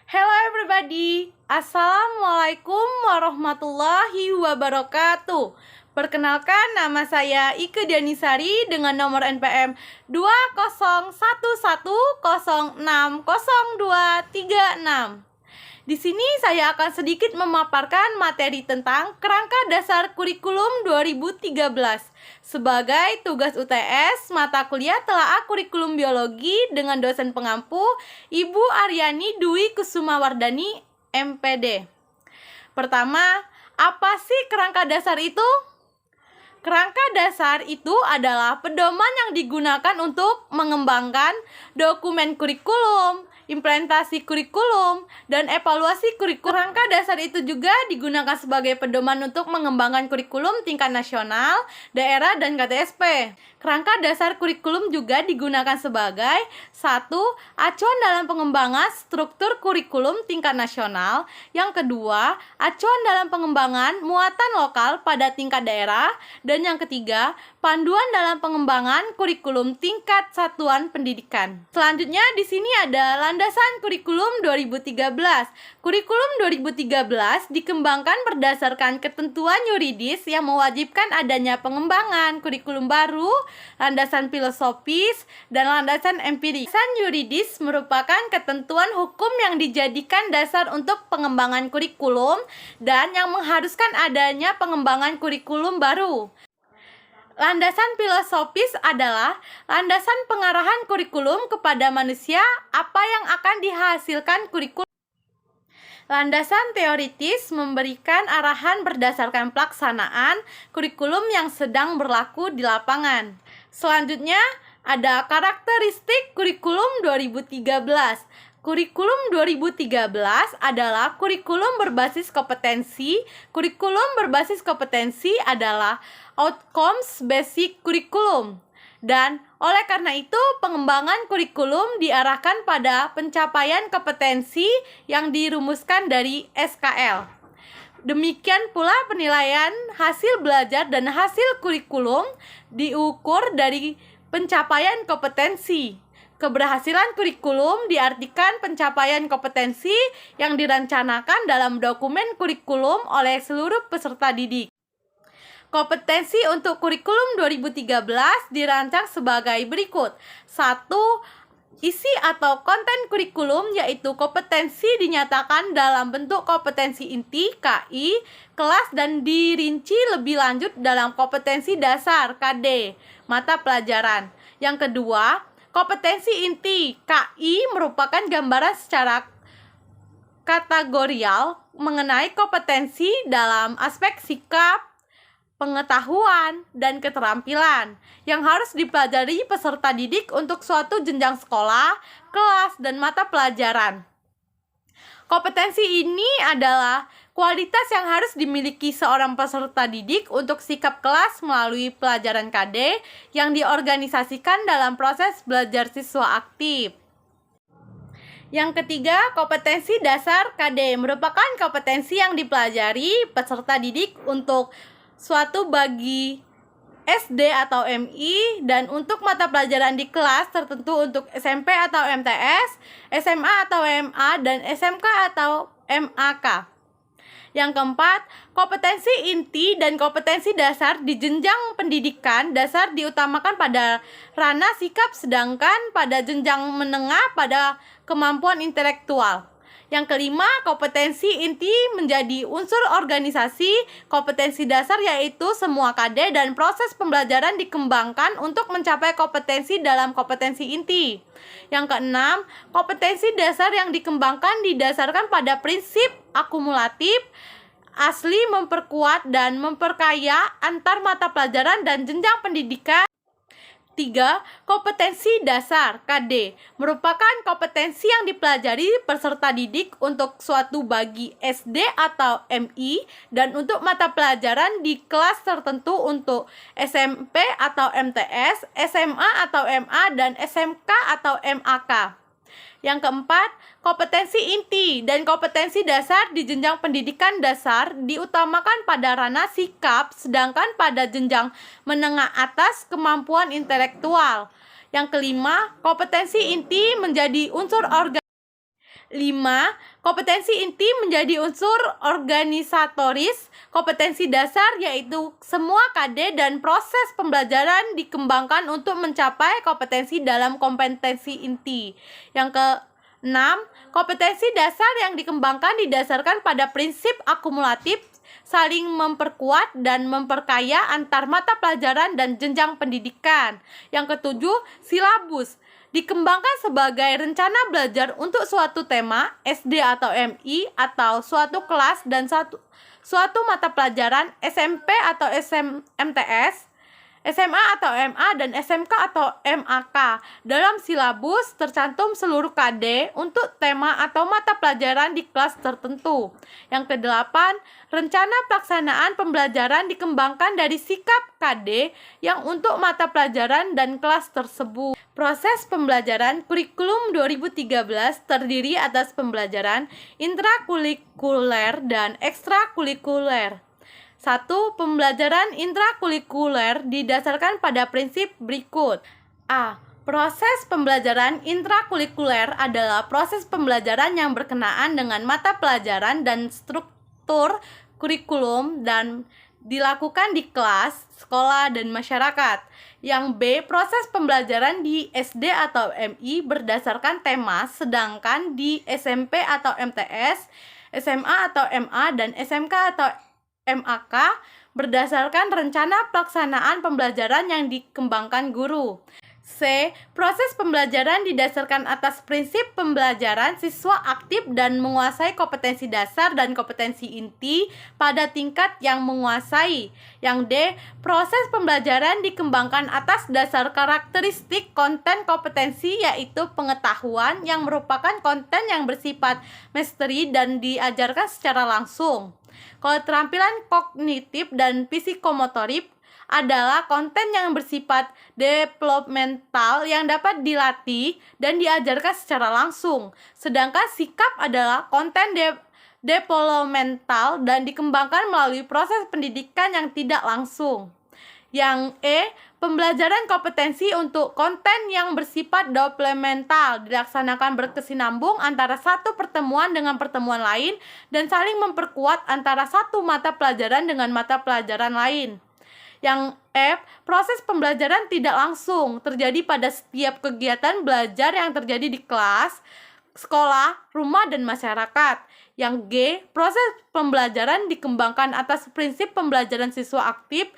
Hello everybody, Assalamualaikum warahmatullahi wabarakatuh. Perkenalkan, nama saya Ike Dianisari dengan nomor NPM 2011060236. Di sini saya akan sedikit memaparkan materi tentang kerangka dasar kurikulum 2013. Sebagai tugas UTS, mata kuliah telaah kurikulum biologi dengan dosen pengampu Ibu Aryani Dwi Kusumawardani, MPD. Pertama, apa sih kerangka dasar itu? Kerangka dasar itu adalah pedoman yang digunakan untuk mengembangkan dokumen kurikulum, implementasi kurikulum, dan evaluasi kurikulum. Kerangka dasar itu juga digunakan sebagai pedoman untuk mengembangkan kurikulum tingkat nasional, daerah, dan KTSP. Kerangka dasar kurikulum juga digunakan sebagai 1. Acuan dalam pengembangan struktur kurikulum tingkat nasional. Yang kedua, acuan dalam pengembangan muatan lokal pada tingkat daerah. Dan yang ketiga, panduan dalam pengembangan kurikulum tingkat satuan pendidikan. Selanjutnya di sini ada landasan kurikulum 2013. Kurikulum 2013 dikembangkan berdasarkan ketentuan yuridis yang mewajibkan adanya pengembangan kurikulum baru, landasan filosofis, dan landasan empiris. Landasan yuridis merupakan ketentuan hukum yang dijadikan dasar untuk pengembangan kurikulum dan yang mengharuskan adanya pengembangan kurikulum baru. Landasan filosofis adalah landasan pengarahan kurikulum kepada manusia apa yang akan dihasilkan kurikulum. Landasan teoritis memberikan arahan berdasarkan pelaksanaan kurikulum yang sedang berlaku di lapangan. Selanjutnya ada karakteristik kurikulum 2013. Kurikulum 2013 adalah kurikulum berbasis kompetensi. Kurikulum berbasis kompetensi adalah outcomes basic kurikulum. Dan oleh karena itu, pengembangan kurikulum diarahkan pada pencapaian kompetensi yang dirumuskan dari SKL. Demikian pula penilaian hasil belajar dan hasil kurikulum diukur dari pencapaian kompetensi. Keberhasilan kurikulum diartikan pencapaian kompetensi yang direncanakan dalam dokumen kurikulum oleh seluruh peserta didik. Kompetensi untuk kurikulum 2013 dirancang sebagai berikut. 1. Isi atau konten kurikulum, yaitu kompetensi dinyatakan dalam bentuk kompetensi inti KI kelas dan dirinci lebih lanjut dalam kompetensi dasar KD mata pelajaran. Yang kedua, kompetensi inti KI merupakan gambaran secara kategorial mengenai kompetensi dalam aspek sikap, pengetahuan, dan keterampilan yang harus dipelajari peserta didik untuk suatu jenjang sekolah, kelas, dan mata pelajaran. Kompetensi ini adalah kualitas yang harus dimiliki seorang peserta didik untuk sikap kelas melalui pelajaran KD yang diorganisasikan dalam proses belajar siswa aktif. Yang ketiga, kompetensi dasar KD merupakan kompetensi yang dipelajari peserta didik untuk suatu bagi SD atau MI dan untuk mata pelajaran di kelas tertentu untuk SMP atau MTS, SMA atau MA, dan SMK atau MAK. Yang keempat, kompetensi inti dan kompetensi dasar di jenjang pendidikan dasar diutamakan pada ranah sikap, sedangkan pada jenjang menengah pada kemampuan intelektual. Yang kelima, kompetensi inti menjadi unsur organisasi. Kompetensi dasar yaitu semua KD dan proses pembelajaran dikembangkan untuk mencapai kompetensi dalam kompetensi inti. Yang keenam, kompetensi dasar yang dikembangkan didasarkan pada prinsip akumulatif, asli, memperkuat, dan memperkaya antar mata pelajaran dan jenjang pendidikan. 3. Kompetensi dasar KD merupakan kompetensi yang dipelajari peserta didik untuk suatu bagi SD atau MI dan untuk mata pelajaran di kelas tertentu untuk SMP atau MTS, SMA atau MA, dan SMK atau MAK. Yang keempat, kompetensi inti dan kompetensi dasar di jenjang pendidikan dasar diutamakan pada ranah sikap, sedangkan pada jenjang menengah atas kemampuan intelektual. Yang kelima, kompetensi inti menjadi unsur organisasi. 5. Kompetensi inti menjadi unsur organisatoris. Kompetensi dasar yaitu semua KD dan proses pembelajaran dikembangkan untuk mencapai kompetensi dalam kompetensi inti. Yang ke-6, kompetensi dasar yang dikembangkan didasarkan pada prinsip akumulatif, saling memperkuat dan memperkaya antar mata pelajaran dan jenjang pendidikan. Yang ke-7, silabus dikembangkan sebagai rencana belajar untuk suatu tema, SD atau MI, atau suatu kelas dan suatu mata pelajaran, SMP atau MTS, SMA atau MA, dan SMK atau MAK. Dalam silabus tercantum seluruh KD untuk tema atau mata pelajaran di kelas tertentu. Yang ke-8, rencana pelaksanaan pembelajaran dikembangkan dari sikap KD yang untuk mata pelajaran dan kelas tersebut. Proses pembelajaran kurikulum 2013 terdiri atas pembelajaran intrakurikuler dan ekstrakurikuler. 1. Pembelajaran intrakurikuler didasarkan pada prinsip berikut. A. Proses pembelajaran intrakurikuler adalah proses pembelajaran yang berkenaan dengan mata pelajaran dan struktur kurikulum dan dilakukan di kelas, sekolah, dan masyarakat. Yang B. Proses pembelajaran di SD atau MI berdasarkan tema, sedangkan di SMP atau MTS, SMA atau MA, dan SMK atau MAK berdasarkan rencana pelaksanaan pembelajaran yang dikembangkan guru. C. Proses pembelajaran didasarkan atas prinsip pembelajaran siswa aktif dan menguasai kompetensi dasar dan kompetensi inti pada tingkat yang menguasai. Yang D. Proses pembelajaran dikembangkan atas dasar karakteristik konten kompetensi, yaitu pengetahuan yang merupakan konten yang bersifat misteri dan diajarkan secara langsung. Keterampilan kognitif dan psikomotorik adalah konten yang bersifat developmental yang dapat dilatih dan diajarkan secara langsung. Sedangkan sikap adalah konten developmental dan dikembangkan melalui proses pendidikan yang tidak langsung. Yang E. Pembelajaran kompetensi untuk konten yang bersifat developmental dilaksanakan berkesinambung antara satu pertemuan dengan pertemuan lain dan saling memperkuat antara satu mata pelajaran dengan mata pelajaran lain. Yang F. Proses pembelajaran tidak langsung terjadi pada setiap kegiatan belajar yang terjadi di kelas, sekolah, rumah, dan masyarakat. Yang G. Proses pembelajaran dikembangkan atas prinsip pembelajaran siswa aktif.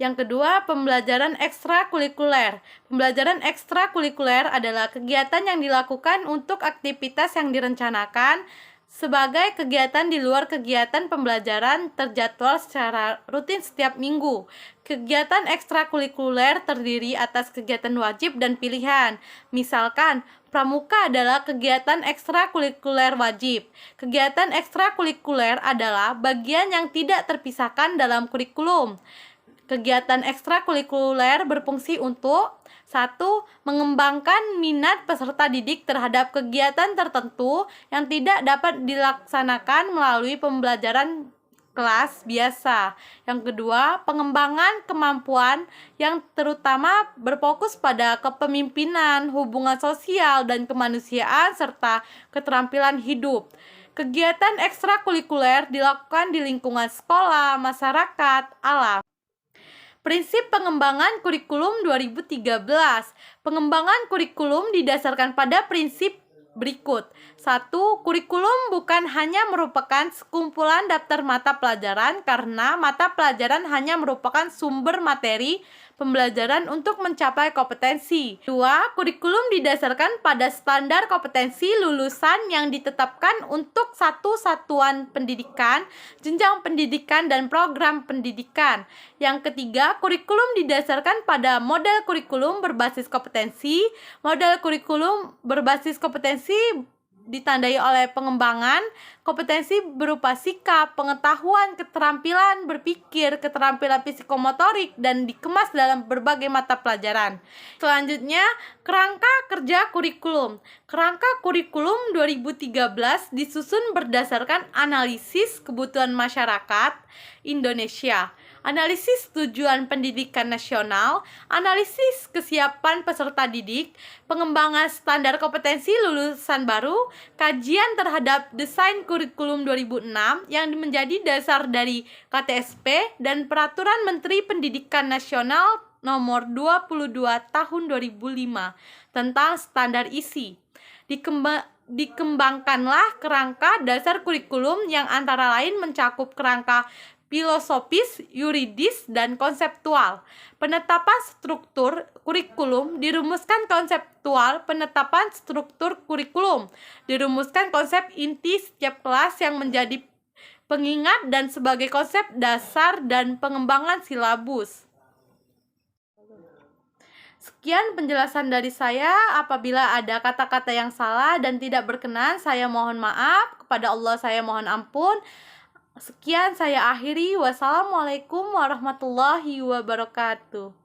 Yang kedua, pembelajaran ekstrakurikuler. Pembelajaran ekstrakurikuler adalah kegiatan yang dilakukan untuk aktivitas yang direncanakan sebagai kegiatan di luar kegiatan pembelajaran terjadwal secara rutin setiap minggu. Kegiatan ekstrakurikuler terdiri atas kegiatan wajib dan pilihan. Misalkan, pramuka adalah kegiatan ekstrakurikuler wajib. Kegiatan ekstrakurikuler adalah bagian yang tidak terpisahkan dalam kurikulum. Kegiatan ekstrakurikuler berfungsi untuk 1. Mengembangkan minat peserta didik terhadap kegiatan tertentu yang tidak dapat dilaksanakan melalui pembelajaran kelas biasa. Yang kedua, pengembangan kemampuan yang terutama berfokus pada kepemimpinan, hubungan sosial, dan kemanusiaan, serta keterampilan hidup. Kegiatan ekstrakurikuler dilakukan di lingkungan sekolah, masyarakat, alam. Prinsip pengembangan kurikulum 2013. Pengembangan kurikulum didasarkan pada prinsip berikut. 1. Kurikulum bukan hanya merupakan sekumpulan daftar mata pelajaran karena mata pelajaran hanya merupakan sumber materi pembelajaran untuk mencapai kompetensi. 2. Kurikulum didasarkan pada standar kompetensi lulusan yang ditetapkan untuk satu satuan pendidikan, jenjang pendidikan, dan program pendidikan. Yang ketiga, kurikulum didasarkan pada model kurikulum berbasis kompetensi. Model kurikulum berbasis kompetensi ditandai oleh pengembangan kompetensi berupa sikap, pengetahuan, keterampilan berpikir, keterampilan psikomotorik, dan dikemas dalam berbagai mata pelajaran. Selanjutnya, kerangka kerja kurikulum. Kerangka kurikulum 2013 disusun berdasarkan analisis kebutuhan masyarakat Indonesia. analisis tujuan pendidikan nasional, analisis kesiapan peserta didik, pengembangan standar kompetensi lulusan baru, kajian terhadap desain kurikulum 2006 yang menjadi dasar dari KTSP, dan Peraturan Menteri Pendidikan Nasional Nomor 22 Tahun 2005 tentang standar isi. Dikembangkanlah kerangka dasar kurikulum yang antara lain mencakup kerangka filosofis, yuridis, dan konseptual. Penetapan struktur kurikulum dirumuskan konseptual penetapan struktur kurikulum. Dirumuskan konsep inti setiap kelas yang menjadi pengingat dan sebagai konsep dasar dan pengembangan silabus. Sekian penjelasan dari saya. Apabila ada kata-kata yang salah dan tidak berkenan, saya mohon maaf. Kepada Allah saya mohon ampun. Sekian saya akhiri. Wassalamualaikum warahmatullahi wabarakatuh.